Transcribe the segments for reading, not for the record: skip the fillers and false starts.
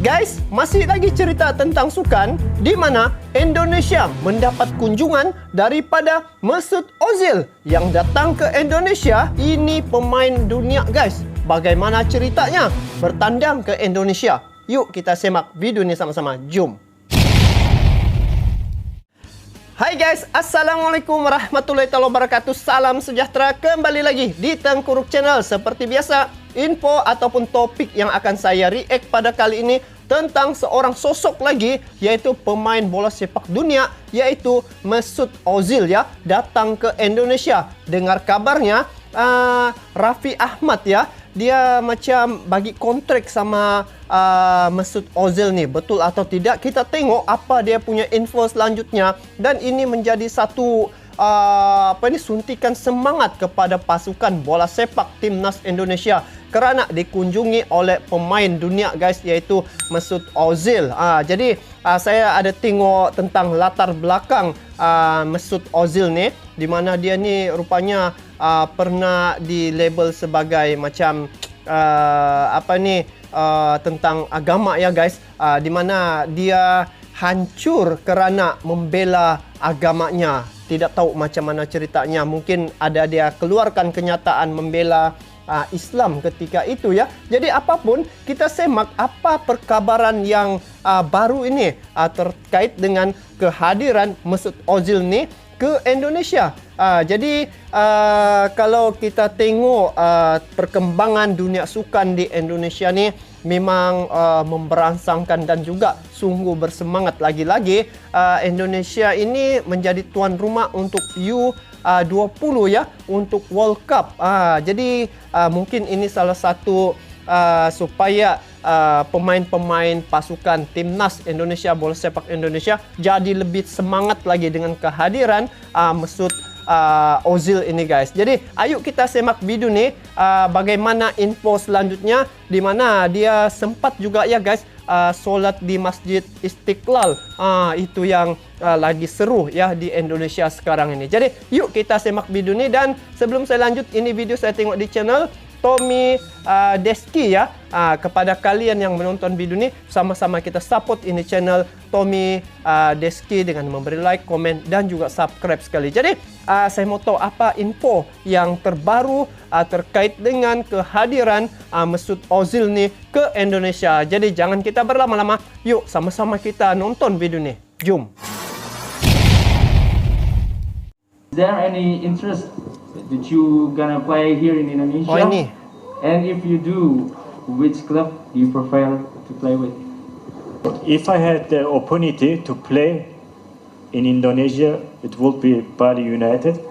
Guys, masih lagi cerita tentang sukan di mana Indonesia mendapat kunjungan daripada Mesut Ozil yang datang ke Indonesia. Ini pemain dunia, guys. Bagaimana ceritanya bertandang ke Indonesia? Yuk kita simak video ini sama-sama. Jom. Hai guys, Assalamualaikum warahmatullahi wabarakatuh. Salam sejahtera, kembali lagi di Tengkuruk Channel. Seperti biasa, info ataupun topik yang akan saya react pada kali ini tentang seorang sosok lagi, yaitu pemain bola sepak dunia, yaitu Mesut Ozil ya, datang ke Indonesia. Dengar kabarnya Raffi Ahmad ya, dia macam bagi kontrak sama Mesut Ozil nih. Betul atau tidak? Kita tengok apa dia punya info selanjutnya. Dan ini menjadi satu suntikan semangat kepada pasukan bola sepak timnas Indonesia kerana dikunjungi oleh pemain dunia, guys, yaitu Mesut Ozil. Jadi saya ada tengok tentang latar belakang Mesut Ozil ni, di mana dia ni rupanya pernah di label sebagai macam tentang agama ya, guys, di mana dia hancur kerana membela agamanya. Tidak tahu macam mana ceritanya. Mungkin ada dia keluarkan kenyataan membela Islam ketika itu ya. Jadi apapun, kita semak apa perkabaran yang baru ini terkait dengan kehadiran Mesut Ozil ni ke Indonesia. Jadi kalau kita tengok perkembangan dunia sukan di Indonesia ni memang memberangsangkan dan juga sungguh bersemangat. Lagi-lagi Indonesia ini menjadi tuan rumah untuk U20 ya, untuk World Cup. Jadi mungkin ini salah satu supaya pemain-pemain pasukan timnas Indonesia, bola sepak Indonesia jadi lebih semangat lagi dengan kehadiran Mesut Ozil ini, guys. Jadi ayo kita semak video ni, bagaimana info selanjutnya, di mana dia sempat juga ya, guys, solat di Masjid Istiqlal. Itu yang lagi seru ya di Indonesia sekarang ini. Jadi yuk kita semak video ni. Dan sebelum saya lanjut, ini video saya tengok di channel Tommy Deski ya. Kepada kalian yang menonton video ni, sama-sama kita support ini channel Tommy Deski dengan memberi like, komen dan juga subscribe sekali. Jadi saya mau tahu apa info yang terbaru terkait dengan kehadiran Mesut Ozil ni ke Indonesia. Jadi jangan kita berlama-lama, yuk sama-sama kita nonton video ni. Jom. Is there any interest that you gonna play here in Indonesia? Oh, ini. And if you do, which club do you prefer to play with? If I had the opportunity to play in Indonesia, it would be Bali United.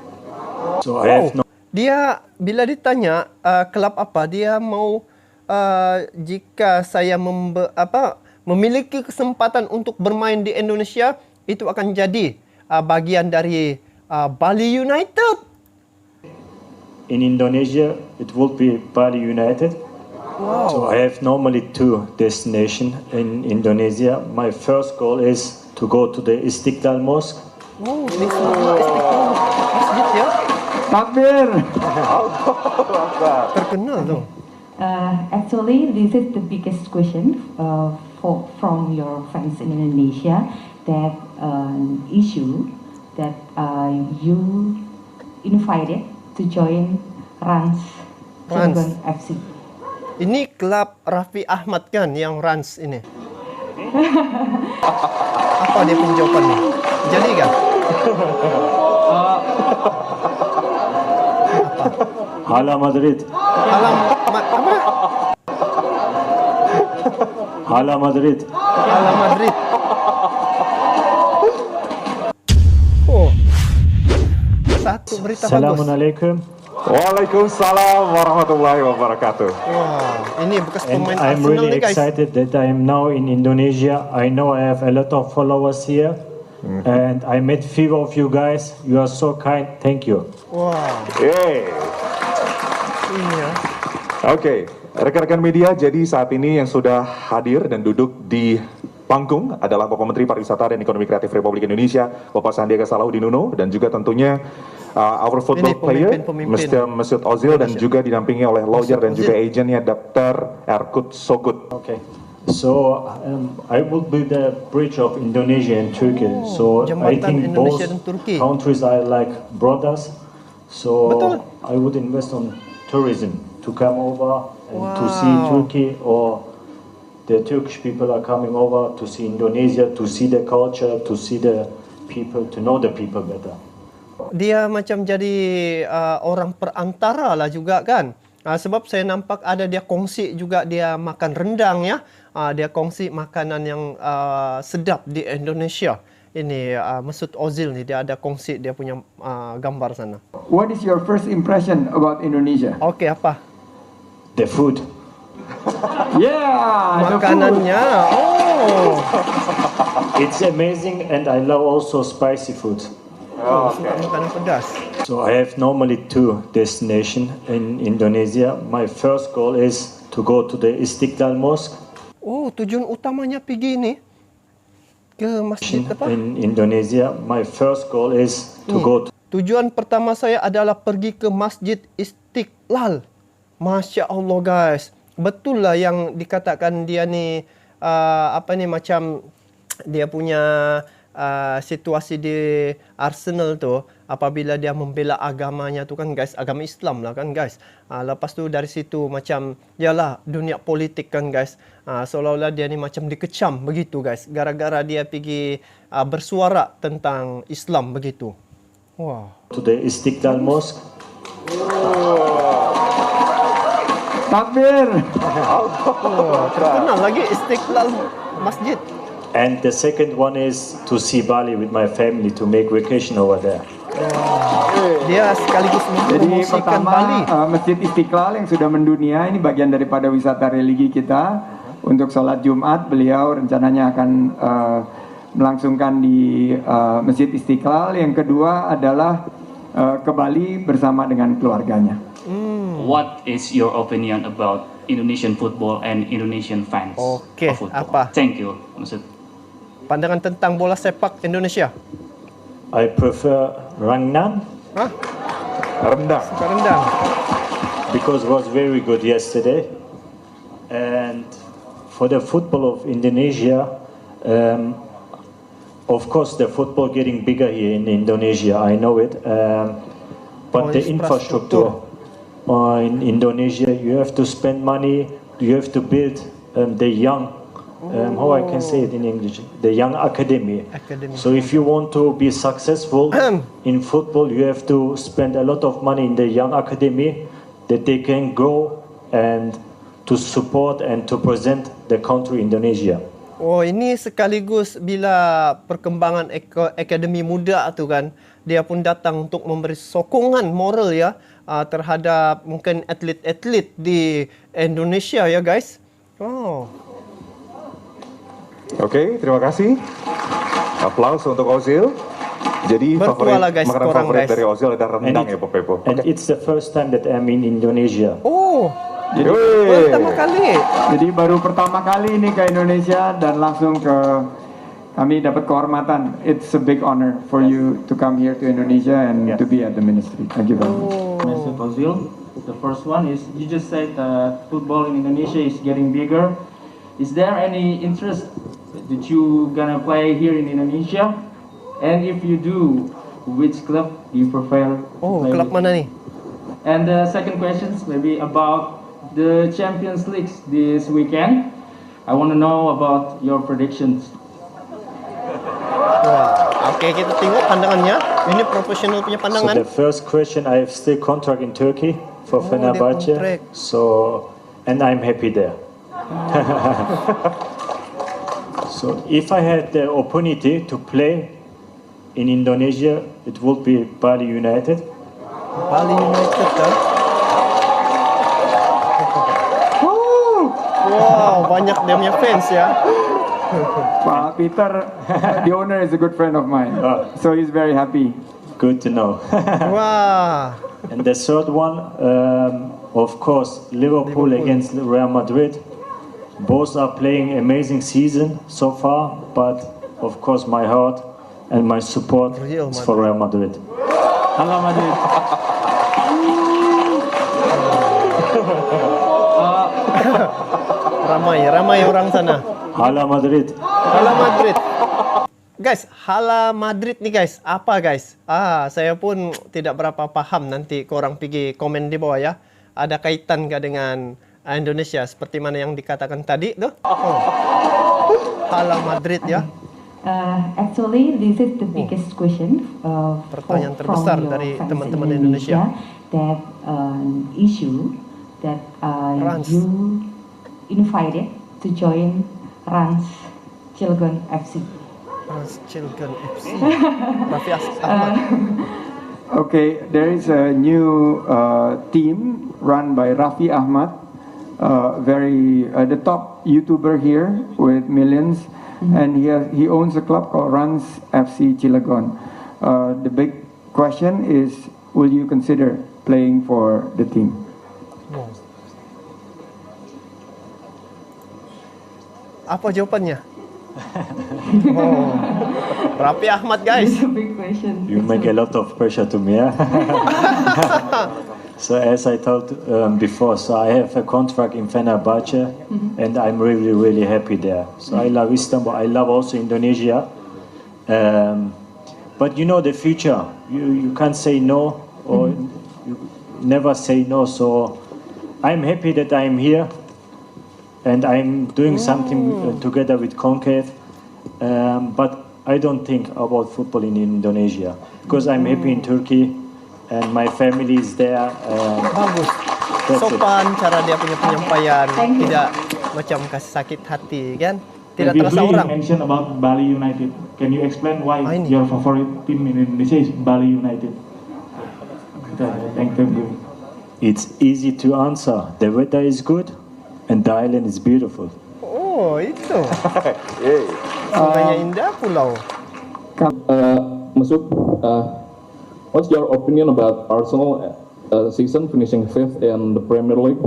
So I have no. Dia bila ditanya klub apa, dia mau jika saya memiliki kesempatan untuk bermain di Indonesia, itu akan jadi bagian dari Bali United. In Indonesia, it would be Bali United. Wow. So I have normally two destinations in Indonesia. My first goal is to go to the Istiqlal Mosque. Oh, Istiqlal Masjid ya. Takbir! Terkenal tu. Actually, this is the biggest question from your friends in Indonesia, that issue that you invited to join Rans Cilegon FC. Ini klub Raffi Ahmad kan yang Rans ini. Apa dia punya jawapan ni? Jadi kan? Hala Madrid. Apa? Hala Madrid. Hala Madrid. Oh. Satu berita bagus. Assalamualaikum. Waalaikumsalam warahmatullahi wabarakatuh. Wah, ini bekas And pemain I'm Arsenal really ni, guys. excited that I am now in Indonesia. I know I have a lot of followers here. And I met few of you guys. You are so kind. Thank you. Wah, Yeay. ini ya. Oke, rekan-rekan media, jadi saat ini yang sudah hadir dan duduk di panggung adalah Bapak Menteri Pariwisata dan Ekonomi Kreatif Republik Indonesia, Bapak Sandiaga Salahuddin Uno, dan juga tentunya our football player, Mr. Mesut Ozil, dan juga didampingi oleh lawyer dan juga agentnya Dr. Erkut Sogut. Okay. So I would be the bridge of Indonesia and Turkey. So I jembatan think Indonesia both dan Turki. countries are like brothers. So Betul. I would invest on tourism to come over and to see Wow. Turkey, or the Turkish people are coming over to see Indonesia, to see the culture, to see the people, to know the people better. Dia macam jadi orang perantara lah juga kan. Sebab saya nampak ada dia kongsi juga dia makan rendang ya. Dia kongsi makanan yang sedap di Indonesia. Ini Mesut Ozil ni dia ada kongsi dia punya gambar sana. What is your first impression about Indonesia? Okey, apa? The food. Yeah, the food. Makanannya. Oh. It's amazing, and I love also spicy food. Suka makanan pedas. So I have normally two destinations in Indonesia. My first goal is to go to the Istiqlal Mosque Oh, tujuan utamanya pergi ni ke masjid apa? in Indonesia. My first goal is to go to Tujuan pertama saya adalah pergi ke Masjid Istiqlal. Masya Allah guys. Betul lah yang dikatakan dia ni macam dia punya situasi di Arsenal tu apabila dia membela agamanya tu kan guys, agama Islam lah kan guys. Lepas tu dari situ macam yalah dunia politik kan guys. Seolah-olah dia ni macam dikecam begitu guys. Gara-gara dia pergi bersuara tentang Islam begitu. Wah. to the Istiqlal Mosque. Takbir. Terkenal lagi Istiqlal Masjid. And the second one is to see Bali with my family to make vacation over there. Dia sekaligus Jadi mempromosikan pertama Bali. Masjid Istiqlal yang sudah mendunia ini bagian daripada wisata religi kita. Untuk sholat Jumat beliau rencananya akan melangsungkan di Masjid Istiqlal. Yang kedua adalah ke Bali bersama dengan keluarganya. What is your opinion about Indonesian football and Indonesian fans Oke, of football? apa? Thank you, Mesut. Pandangan tentang bola sepak Indonesia. I prefer Rangnan Hah? Rendang. Suka rendang. because it was very good yesterday. And for the football of Indonesia, of course the football getting bigger here in Indonesia, I know it. But the infrastructure in Indonesia, you have to spend money, you have to build the young, how I can say it in English, the young academy. So if you want to be successful in football, you have to spend a lot of money in the young academy that they can go and to support and to present the country Indonesia. Oh, ini sekaligus bila perkembangan akademi muda tu kan, dia pun datang untuk memberi sokongan moral ya terhadap mungkin atlet-atlet di Indonesia ya guys. Oh. Oke, terima kasih. Aplaus untuk Ozil. Jadi Berkuala, guys, makanan korang, favorit guys. dari Ozil ada rendang ya, Pak Pepo. And it's the first time that I'm in Indonesia. Oh, Yeay. pertama kali. Jadi baru pertama kali ini ke Indonesia dan langsung kami dapat kehormatan. It's a big honor for you to come here to Indonesia and to be at the ministry. Thank you very much. Mesut Ozil. The first one is you just said that football in Indonesia is getting bigger. Is there any interest that you gonna play here in Indonesia? And if you do, which club do you prefer to Oh, play kelab with? mana ni? And the second question is maybe about the Champions League this weekend. I want to know about your predictions. Wah, oke kita tengok pandangannya. Ini profesional punya So pandangan. the first question, I have still contract in Turkey for Oh, Fenerbahce. dia kontrak. So, and I'm happy there. So if I had the opportunity to play in Indonesia, it would be Bali United. Bali United kan. Wow, banyak dia punya fans ya. Pak Peter, the owner is a good friend of mine, so he's very happy. Good to know. Wah. And the third one, of course, Liverpool against Real Madrid. Both are playing amazing season so far, but of course my heart and my support Real is for Real Madrid. Hello, Madrid. ramai orang sana. Hala Madrid. Hala Madrid. Guys, Hala Madrid nih guys, apa guys? Saya pun tidak berapa paham, nanti korang pergi komen di bawah ya. Ada kaitan gak dengan Indonesia seperti mana yang dikatakan tadi tuh? Hala Madrid ya. Actually, this is the biggest question Pertanyaan terbesar from your dari fans teman-teman in Indonesia. That issue that Rans. you invited to join Rans Cilegon FC. Rans Cilegon FC. Raffi Ahmad. Okay, there is a new team run by Raffi Ahmad, the top YouTuber here with millions, and he owns a club called Rans FC Cilegon. The big question is, will you consider playing for the team? Apa jawabannya? Raffi Ahmad guys. It's a big question. You make a lot of pressure to me, yeah? So as I told before, so I have a contract in Fenerbahce, and I'm really, really happy there. So I love Istanbul. I love also Indonesia. But you know the future. You can't say no, or you never say no. So I'm happy that I'm here, and I'm doing something together with Concave. But I don't think about football in Indonesia because I'm happy in Turkey and my family is there. Bagus. That's it. Sopan cara dia punya penyampaian, Thank you. tidak macam kasih sakit hati kan? Tidak Previously terasa you orang. mentioned about Bali United. Can you explain why Ini. your favorite team in Indonesia is Bali United? Thank you. It's easy to answer. The weather is good and the island is beautiful. Oh, itu. Sungainya indah, pulau. Masuk, what's your opinion about Arsenal season finishing 5th in the Premier League?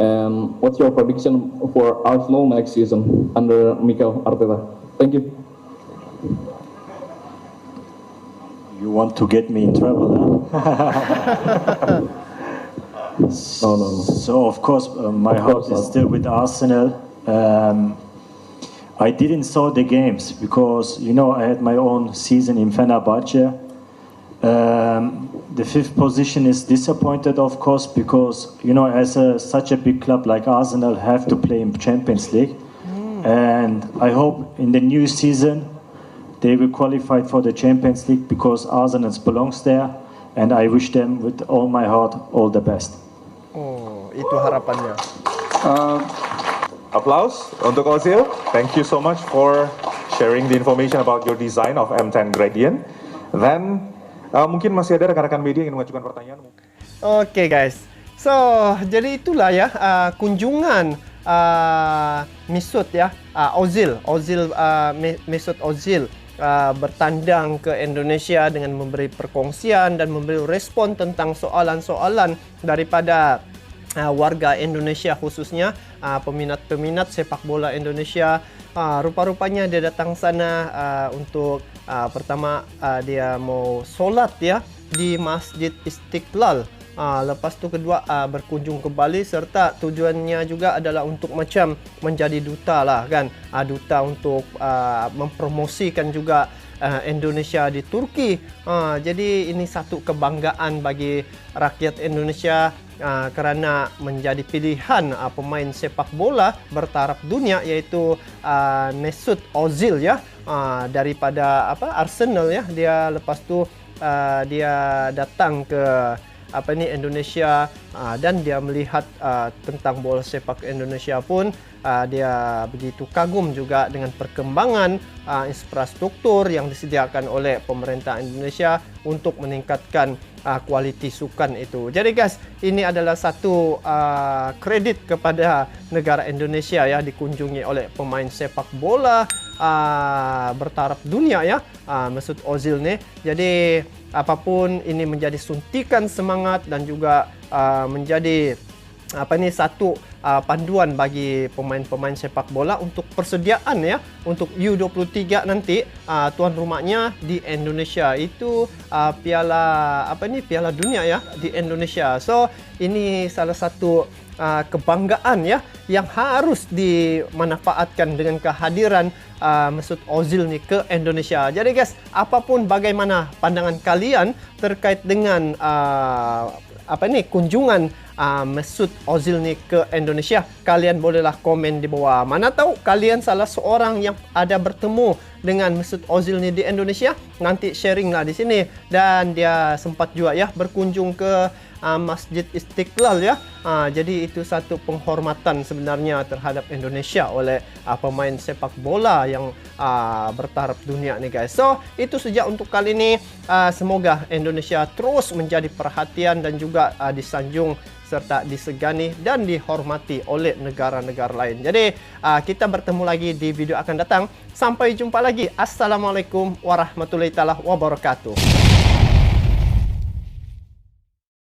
And what's your prediction for Arsenal next season under Mikel Arteta? Thank you. You want to get me in trouble, huh? No. So of course my heart is still with Arsenal. I didn't saw the games because you know I had my own season in Fenerbahce. The 5th position is disappointed, of course, because you know as such a big club like Arsenal have to play in Champions League, and I hope in the new season they will qualify for the Champions League because Arsenal belongs there, and I wish them with all my heart all the best. Oh, itu harapannya. Applause untuk Ozil. Thank you so much for sharing the information about your design of M10 Gradient. Then mungkin masih ada rekan-rekan media yang mengajukan pertanyaan. Oke guys, so jadi itulah ya kunjungan Mesut ya, Mesut Ozil bertandang ke Indonesia dengan memberi perkongsian dan memberi respon tentang soalan-soalan daripada warga Indonesia, khususnya peminat-peminat sepak bola Indonesia. Rupa-rupanya dia datang sana untuk pertama dia mau solat ya di Masjid Istiqlal. Lepas tu kedua berkunjung ke Bali, serta tujuannya juga adalah untuk macam menjadi duta lah kan, duta untuk mempromosikan juga Indonesia di Turki. Jadi ini satu kebanggaan bagi rakyat Indonesia kerana menjadi pilihan pemain sepak bola bertaraf dunia, yaitu Mesut Ozil ya, daripada Arsenal ya. Dia lepas tu dia datang ke Indonesia dan dia melihat tentang bola sepak Indonesia pun. Dia begitu kagum juga dengan perkembangan infrastruktur yang disediakan oleh pemerintah Indonesia untuk meningkatkan kualiti sukan itu. Jadi guys, ini adalah satu kredit kepada negara Indonesia ya, dikunjungi oleh pemain sepak bola bertaraf dunia ya, Mesut Ozil nih. Jadi apapun ini menjadi suntikan semangat dan juga menjadi satu panduan bagi pemain-pemain sepak bola untuk persediaan ya untuk U23 nanti, tuan rumahnya di Indonesia itu Piala Dunia ya di Indonesia. So ini salah satu kebanggaan ya yang harus dimanfaatkan dengan kehadiran Mesut Ozil nih ke Indonesia. Jadi guys, apapun bagaimana pandangan kalian terkait dengan kunjungan Mesut Ozil nih ke Indonesia, kalian bolehlah komen di bawah. Mana tahu kalian salah seorang yang ada bertemu dengan Mesut Ozil nih di Indonesia, nanti sharing lah di sini. Dan dia sempat juga ya berkunjung ke Masjid Istiqlal ya. Jadi itu satu penghormatan sebenarnya terhadap Indonesia oleh pemain sepak bola yang bertaraf dunia nih guys. So itu saja untuk kali ini. Semoga Indonesia terus menjadi perhatian dan juga disanjung serta disegani dan dihormati oleh negara-negara lain. Jadi kita bertemu lagi di video akan datang. Sampai jumpa lagi. Assalamualaikum warahmatullahi wabarakatuh.